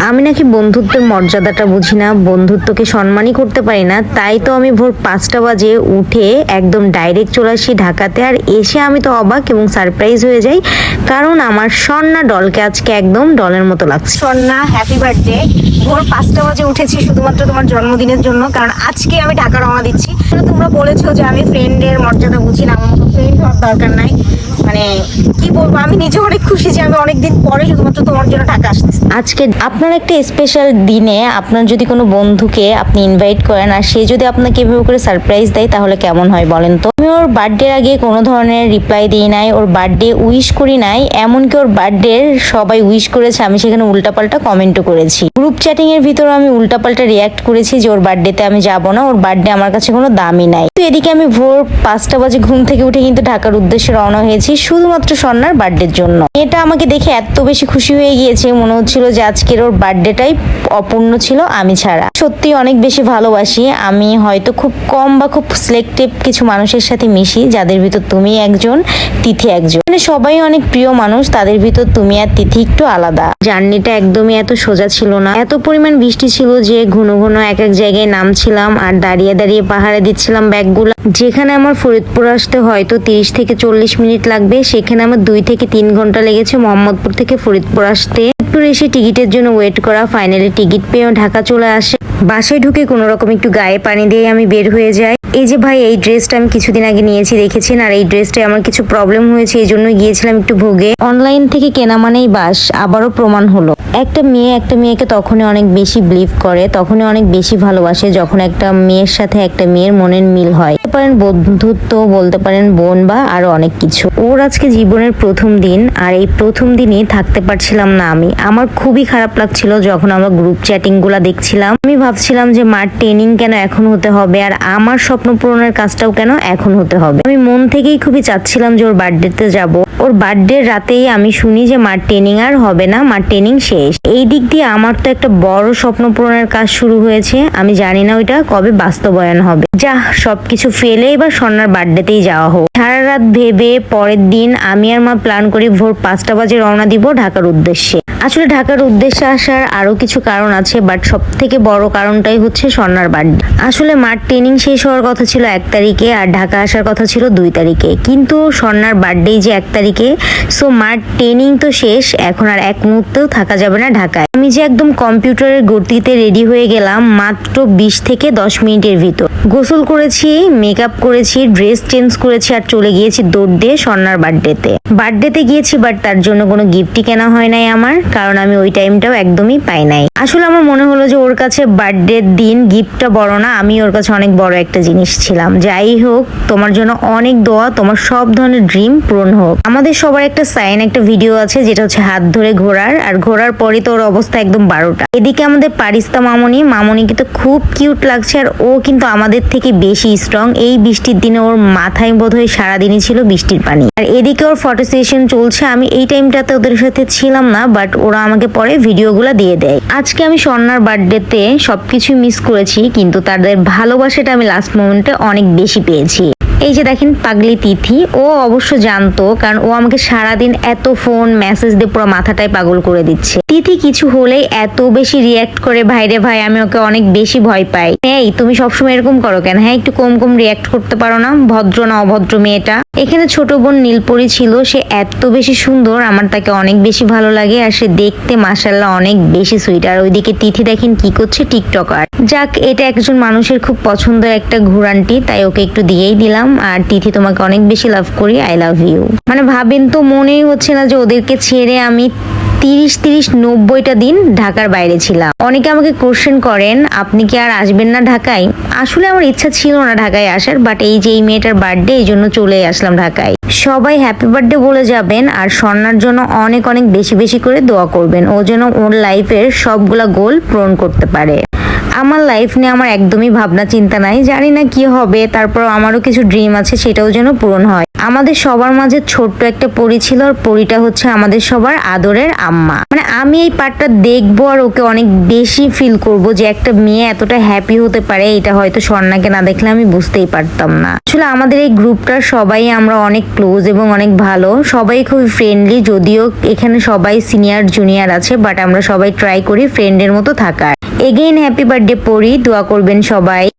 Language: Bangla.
আমি নাকি বন্ধুত্বের মর্যাদাটা বুঝি না, বন্ধুত্বকে সম্মানই করতে পারি না। তাই তো আমি ভোর 5টা বাজে উঠে একদম ডাইরেক্ট চলে আসি ঢাকাতে। আর এসে আমি তো অবাক এবং সারপ্রাইজ হয়ে যাই, কারণ আমার স্বর্ণা ডলকে আজকে একদম ডলের মতো লাগছে। Swarna, happy birthday. ভোর 5টা বাজে উঠেছি শুধুমাত্র তোমার জন্মদিনের জন্য, কারণ আজকে আমি ঢাকা রওনা দিচ্ছি। তোমরা বলেছো যে আমি ফ্রেন্ডের মর্যাদা বুঝি না, আমার মতো ফ্রেন্ড হওয়ার দরকার নাই। মানে কি বলবো, আমি নিজে অনেক খুশি যে আমি অনেকদিন পরে শুধুমাত্র তোমার জন্য ঢাকা আসতেছি। আজকে আপনার একটা স্পেশাল দিনে আপনার যদি কোনো বন্ধুকে আপনি ইনভাইট করেন আর সে যদি আপনাকে এভাবে করে সারপ্রাইজ দেয়, তাহলে কেমন হয় বলেন তো? আমি ওর বার্থডের আগে কোনো ধরনের রিপ্লাই দিই নাই, ওর বার্থডে উইশ করি নাই, এমনকি ওর বার্থডে সবাই উইশ করেছে, আমি সেখানে উল্টাপাল্টা কমেন্টও করেছি। গ্রুপ চ্যাটিং এর ভিতরে আমি উল্টাপাল্টা রিয়াক্ট করেছি যে ওর বার্থডেতে আমি যাব না, ওর বার্থডে আমার কাছে কোনো দামই নাই। তো এদিকে আমি ভোর 5টা বাজে ঘুম থেকে উঠে কিন্তু ঢাকার উদ্দেশ্যে রওনা হয়েছি শুধুমাত্র স্বর্ণার বার্থডের জন্য। এটা আমাকে দেখে এত বেশি খুশি হয়ে গিয়েছে, মনে হচ্ছিল যে আজকের ওর বার্থডেটাই অপূর্ণ ছিল আমি ছাড়া। সত্যি অনেক বেশি ভালোবাসি। আমি হয়তো খুব কম বা খুব সিলেক্টিভ কিছু মানুষের সাথে মিশি, যাদের ভিতর তুমি একজন, তিথি একজন। মানে সবাই অনেক প্রিয় মানুষ, তাদের ভিতর তুমি আর তিথি একটু আলাদা। জার্নিটা একদমই এত সোজা ছিল না, এত পরিমাণ বৃষ্টি ছিল যে ঘন ঘন এক এক জায়গায় নামছিলাম আর দাঁড়িয়ে দাঁড়িয়ে পাহাড়ে দিচ্ছিলাম ব্যাগগুলো। যেখানে আমার ফরিদপুর আসতে হয়তো 30 থেকে 40 মিনিট লাগবে, সেখানে আমার 2 থেকে 3 ঘন্টা লেগেছে মোহাম্মদপুর থেকে ফরিদপুর আসতে। ফরিদপুর এসে টিকিটের জন্য ওয়েট করা, ফাইনালি টিকিট পেয়েও ঢাকা চলে আসে। বাসায় ঢুকে কোনো রকম একটু গায়ে পানি দিয়ে আমি বের হয়ে যাই। এই যে ভাই, এই ড্রেসটা আমি কিছুদিন আগে নিয়েছি, দেখেছেন? আর এই ড্রেসটায় আমার কিছু প্রবলেম হয়েছে, এই জন্য গিয়েছিলাম একটু ভোগে। অনলাইন থেকে কেনা মানেই বাস, আবারও প্রমাণ হলো। একটা মেয়ে একটা মেয়েকে তখনই অনেক বেশি বিলিভ করে, তখনই অনেক বেশি ভালোবাসে যখন একটা মেয়ের সাথে একটা মেয়ের মনের মিল হয়। বলতে পারেন বন্ধুত্ব, বলতে পারেন বোন, বা আরো অনেক কিছু। ওর আজকে জীবনের প্রথম দিন, আর এই প্রথম দিনই থাকতে পারছিলাম না আমি। আমার খুবই খারাপ লাগছিল যখন আমরা গ্রুপ চ্যাটিং গুলা দেখছিলাম। আমি ভাবছিলাম যে মার ট্রেনিং কেন এখন হতে হবে, আর আমার স্বপ্ন পূরণের কাজটাও কেন এখন হতে হবে। আমি মন থেকেই খুবই চাচ্ছিলাম যে ওর বার্থডেতে যাব। ওর বার্থডের রাতেই আমি শুনি যে মার ট্রেনিং আর হবে না, মার ট্রেনিং শেষ। এই দিক দিয়ে আমার তো একটা বড় স্বপ্ন পূরণের কাজ শুরু হয়েছে। আমি জানি না ওইটা কবে বাস্তবায়ন হবে। যা, সবকিছু ফেলে এবার স্বর্ণার বার্থডেতেই যাওয়া হোক। সারা রাত ভেবে পরের দিন আমি আর মা প্ল্যান করি ভোর 5টা বাজে রওনা দিব ঢাকার উদ্দেশ্যে। আসলে ঢাকার উদ্দেশ্যে আসার আরো কিছু কারণ আছে, বাট সব থেকে বড় কারণটাই হচ্ছে স্বর্ণার বার্থডে। আসলে মার ট্রেনিং শেষ হওয়ার কথা ছিল 1 তারিখে আর ঢাকা আসার কথা ছিল 2 তারিখে, কিন্তু স্বর্ণার বার্থডে যে 1 তারিখে। সো মার ট্রেনিং তো শেষ, এখন আর এক মুহূর্তেও থাকা যাবে না ঢাকায়। আমি যে একদম কম্পিউটারের গতিতে রেডি হয়ে গেলাম মাত্র 20 থেকে 10 মিনিটের ভিতর। গোসল করেছি, মেকআপ করেছি, ড্রেস চেঞ্জ করেছি আর চলে গিয়েছি দৌড় দিয়ে স্বর্ণার বার্থডেতে গিয়েছি। বাট তার জন্য কোনো গিফটই কেনা হয় নাই আমার, কারণ আমি ওই টাইমটাও একদমই পাই নাই। আসলে আমার মনে হলো যে ওর কাছে বার্থডের দিন গিফটটা বড় না, আমি ওর কাছে অনেক বড় একটা জিনিস ছিলাম। যাই হোক, তোমার জন্য অনেক দোয়া, তোমার সব ধরনের ড্রিম পূরণ হোক। আমাদের সবার একটা সাইন, একটা ভিডিও আছে যেটা হচ্ছে হাত ধরে ঘোরার, আর ঘোরার পরে তো ওর অবস্থা একদম 12টা। এদিকে আমাদের পারিস্তা মামনি কিন্তু খুব কিউট লাগছে, আর ও কিন্তু আমাদের থেকে বেশি স্ট্রং। এই বৃষ্টির দিনে ওর মাথায় বোধহয় সারাদিনই ছিল বৃষ্টির পানি। আর এদিকে ওর ফটো সেশন চলছে। আমি এই টাইমটাতে ওদের সাথে ছিলাম না, বাট ওরা আমাকে পরে ভিডিওগুলো দিয়ে দেয়। আজকে আমি স্বর্ণার বার্থডেতে সবকিছু মিস করেছি, কিন্তু তাদের ভালোবাসাটা আমি লাস্ট মোমেন্টে অনেক বেশি পেয়েছি। এই যে দেখেন পাগলি তিথি, ও অবশ্য জানতো, কারণ ও আমাকে সারাদিন এত ফোন মেসেজ দিয়ে পুরো মাথাটাই পাগল করে দিচ্ছে। তিথি কিছু হলেই এত বেশি রিয়াক্ট করে, ভাইরে ভাই আমি ওকে অনেক বেশি ভয় পাই। এই তুমি সবসময় এরকম করো কেন? হ্যাঁ, একটু কম কম রিয়াক্ট করতে পারো না? ভদ্র না অভদ্র মেয়েটা। এখানে ছোট বোন নীলপরি ছিল, সে এত বেশি সুন্দর, আমার তাকে অনেক বেশি ভালো লাগে, আর সে দেখতে মাশাআল্লাহ অনেক বেশি সুইট। আর ওইদিকে তিথি দেখেন কি করছে, টিকটকার। যাক, এটা একজন মানুষের খুব পছন্দের একটা ঘুরান্টি, তাই ওকে একটু দিয়েই দিলাম। আর তিথি, তোমাকে অনেক বেশি লাভ করি, আই লাভ ইউ। মানে ভাবেন তো, মনেই হচ্ছে না যে ওদেরকে ছেড়ে আমি 30-90টা দিন ঢাকার বাইরে ছিলাম। অনেকে আমাকে কোশ্চেন করেন, আপনি কি আর আসবেন না ঢাকায়? আসলে আমার ইচ্ছা ছিল না ঢাকায় আসার, বাট এই যে এই মেয়েটার বার্থডে, এই জন্য চলে আসলাম ঢাকায়। সবাই হ্যাপি বার্থডে বলে যাবেন, আর স্বর্ণার জন্য অনেক অনেক বেশি বেশি করে দোয়া করবেন, ও যেন ওর লাইফের সবগুলা গোল পূরণ করতে পারে। আমার লাইফ নিয়ে আমার একদমই ভাবনা চিন্তা নাই, জানি না কি হবে, তারপর আমারও কিছু ড্রিম আছে, সেটাও যেন পূরণ হয়। আমাদের সবার মাঝে ছোট্ট একটা পরী ছিল, আর পরীটা হচ্ছে আমাদের সবার আদরের আম্মা। মানে আমি এই পার্টটা দেখবো আর ওকে অনেক বেশি ফিল করব যে একটা মেয়ে এতটা হ্যাপি হতে পারে, এটা হয়তো স্বর্ণাকে না দেখলে আমি বুঝতেই পারতাম না। আসলে আমাদের এই গ্রুপটার সবাই আমরা অনেক ক্লোজ এবং অনেক ভালো, সবাই খুবই ফ্রেন্ডলি। যদিও এখানে সবাই সিনিয়র জুনিয়র আছে, বাট আমরা সবাই ট্রাই করি ফ্রেন্ডের মতো থাকার। এগেইন হ্যাপি বার্থডে পরি, দোয়া করবেন সবাই।